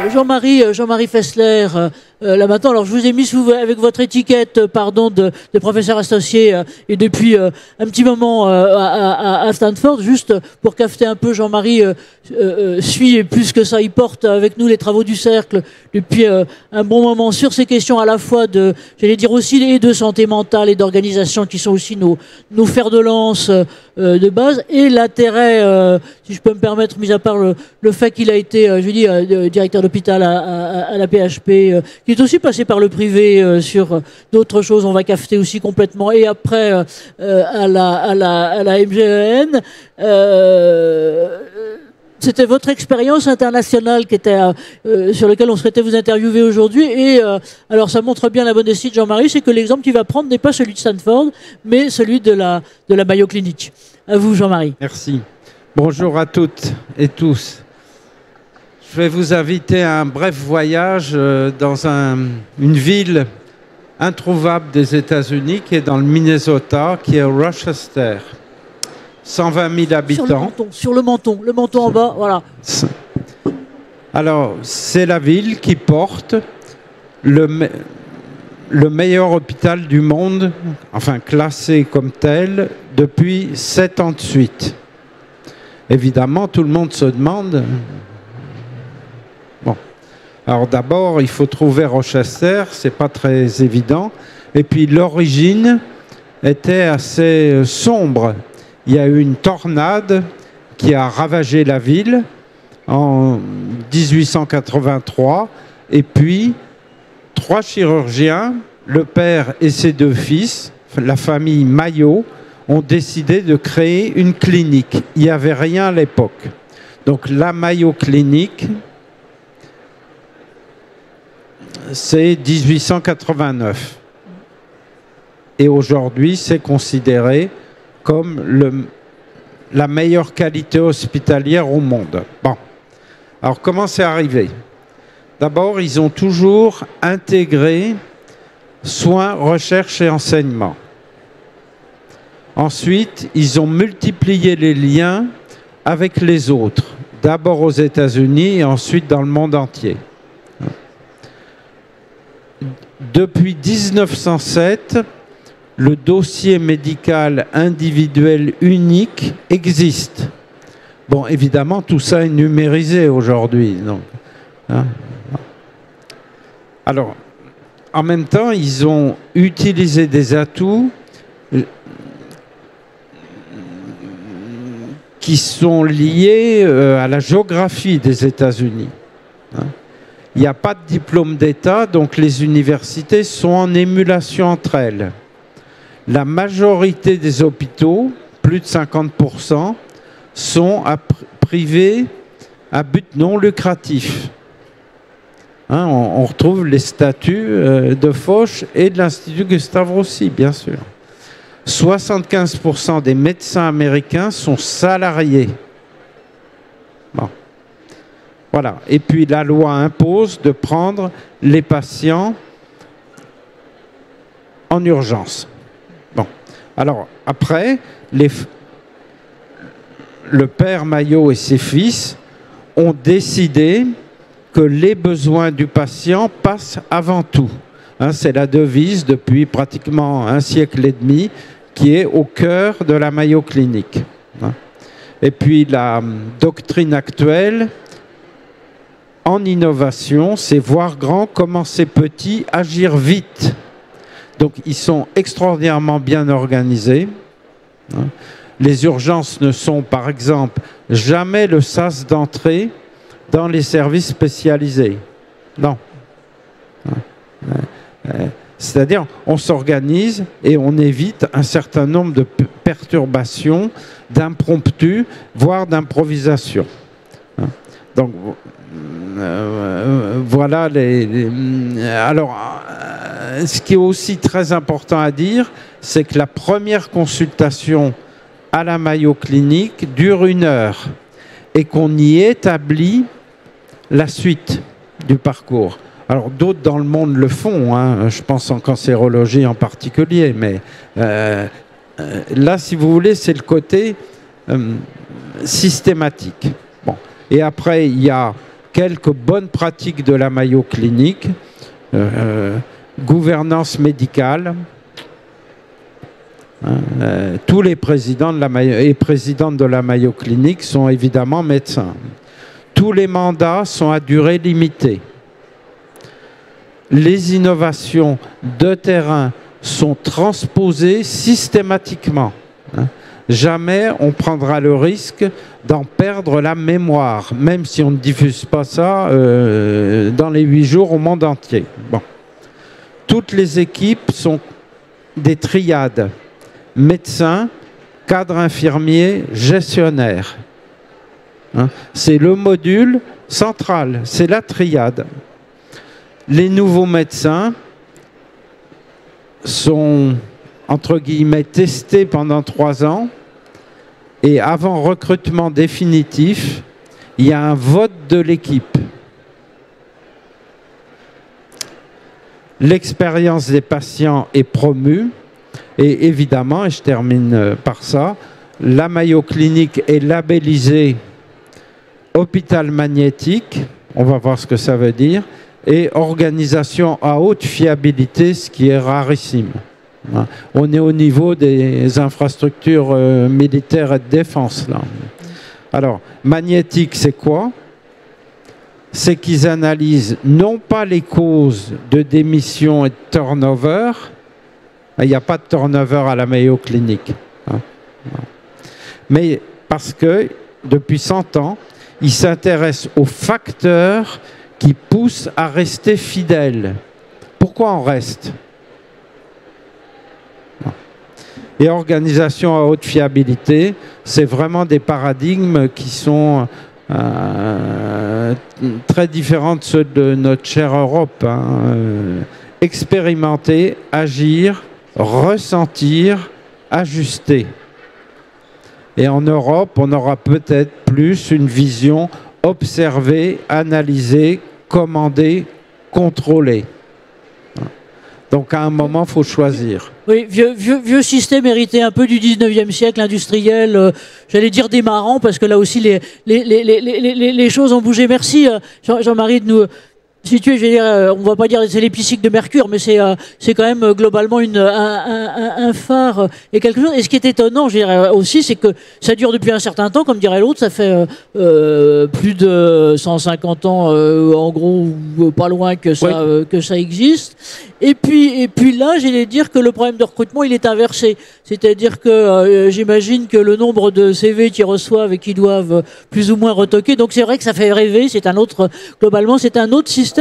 Jean-Marie Fessler, là maintenant, alors je vous ai mis avec votre étiquette, pardon, de professeur associé et depuis un petit moment à Stanford, juste pour capter un peu, Jean-Marie suit et plus que ça, il porte avec nous les travaux du cercle depuis un bon moment sur ces questions à la fois de, j'allais dire aussi, et de santé mentale et d'organisation qui sont aussi nos fers de lance de base, et l'intérêt, si je peux me permettre, mis à part le fait qu'il a été, je dis, directeur d'hôpital à la PHP, qui est aussi passé par le privé sur d'autres choses, on va cafeter aussi complètement, et après à la MGEN. C'était votre expérience internationale qui était, sur laquelle on souhaitait vous interviewer aujourd'hui. Et alors ça montre bien la modestie de Jean-Marie, c'est que l'exemple qu'il va prendre n'est pas celui de Stanford, mais celui de la Mayo Clinic. À vous, Jean-Marie. Merci. Bonjour à toutes et tous. Je vais vous inviter à un bref voyage dans une ville introuvable des États-Unis qui est dans le Minnesota, qui est Rochester. 120 000 habitants. Sur le menton en bas, voilà. Alors, c'est la ville qui porte le meilleur hôpital du monde, enfin classé comme tel, depuis 7 ans de suite. Évidemment, tout le monde se demande... Bon. Alors d'abord, il faut trouver Rochester, c'est pas très évident. Et puis l'origine était assez sombre. Il y a eu une tornade qui a ravagé la ville en 1883. Et puis, 3 chirurgiens, le père et ses 2 fils, la famille Mayo, ont décidé de créer une clinique. Il n'y avait rien à l'époque. Donc la Mayo Clinic, c'est 1889. Et aujourd'hui, c'est considéré comme la meilleure qualité hospitalière au monde. Bon. Alors, comment c'est arrivé? D'abord, ils ont toujours intégré soins, recherche et enseignement. Ensuite, ils ont multiplié les liens avec les autres, d'abord aux États-Unis et ensuite dans le monde entier. Depuis 1907, le dossier médical individuel unique existe. Bon, évidemment, tout ça est numérisé aujourd'hui. Hein. Alors, en même temps, ils ont utilisé des atouts qui sont liés à la géographie des États-Unis. Hein. Il n'y a pas de diplôme d'État, donc les universités sont en émulation entre elles. La majorité des hôpitaux, plus de 50%, sont privés à but non lucratif. Hein, on retrouve les statuts de Foch et de l'Institut Gustave Roussy, bien sûr. 75% des médecins américains sont salariés. Bon. Voilà. Et puis la loi impose de prendre les patients en urgence. Bon. Alors après, le père Mayo et ses fils ont décidé que les besoins du patient passent avant tout. Hein, c'est la devise depuis pratiquement un siècle et demi qui est au cœur de la Mayo Clinic. Hein. Et puis la doctrine actuelle en innovation, c'est voir grand, commencer petit, agir vite. Donc ils sont extraordinairement bien organisés. Hein. Les urgences ne sont par exemple jamais le sas d'entrée dans les services spécialisés. Non. C'est-à-dire, on s'organise et on évite un certain nombre de perturbations, d'impromptus, voire d'improvisation. Donc, voilà Alors, ce qui est aussi très important à dire, c'est que la première consultation à la Mayo Clinic dure 1 heure et qu'on y établit la suite du parcours. Alors d'autres dans le monde le font, hein, je pense en cancérologie en particulier, mais là, si vous voulez, c'est le côté systématique. Bon. Et après, il y a quelques bonnes pratiques de la Mayo Clinique, gouvernance médicale. Tous les présidents de la Mayo et présidentes de la Mayo Clinique sont évidemment médecins. Tous les mandats sont à durée limitée. Les innovations de terrain sont transposées systématiquement. Jamais on prendra le risque d'en perdre la mémoire, même si on ne diffuse pas ça dans les 8 jours au monde entier. Bon. Toutes les équipes sont des triades. Médecins, cadres infirmiers, gestionnaires. C'est le module central, c'est la triade. Les nouveaux médecins sont, entre guillemets, testés pendant 3 ans et avant recrutement définitif, il y a un vote de l'équipe. L'expérience des patients est promue et évidemment, et je termine par ça, la Mayo Clinique est labellisée hôpital magnétique, on va voir ce que ça veut dire, et organisation à haute fiabilité, ce qui est rarissime. On est au niveau des infrastructures militaires et de défense, là. Alors, magnétique, c'est quoi? C'est qu'ils analysent non pas les causes de démission et de turnover, il n'y a pas de turnover à la Mayo Clinique, mais parce que depuis 100 ans, ils s'intéressent aux facteurs qui poussent à rester fidèles. Pourquoi on reste? Et organisation à haute fiabilité, c'est vraiment des paradigmes qui sont très différents de ceux de notre chère Europe. Expérimenter, agir, ressentir, ajuster. Et en Europe, on aura peut-être plus une vision observée, analysée, commandée, contrôlée. Donc à un moment, il faut choisir. Oui, vieux système hérité un peu du 19e siècle industriel, j'allais dire démarrant, parce que là aussi les choses ont bougé. Merci Jean-Marie de nous situer, je vais dire, on va pas dire c'est l'épicycle de Mercure, mais c'est quand même globalement un phare et quelque chose. Et ce qui est étonnant, je dirais aussi, c'est que ça dure depuis un certain temps, comme dirait l'autre, ça fait plus de 150 ans, en gros, ou pas loin que ça existe. Et puis là, j'allais dire que le problème de recrutement, il est inversé. C'est-à-dire que j'imagine que le nombre de CV qu'ils reçoivent et qu'ils doivent plus ou moins retoquer, donc c'est vrai que ça fait rêver, c'est un autre, globalement, c'est un autre système.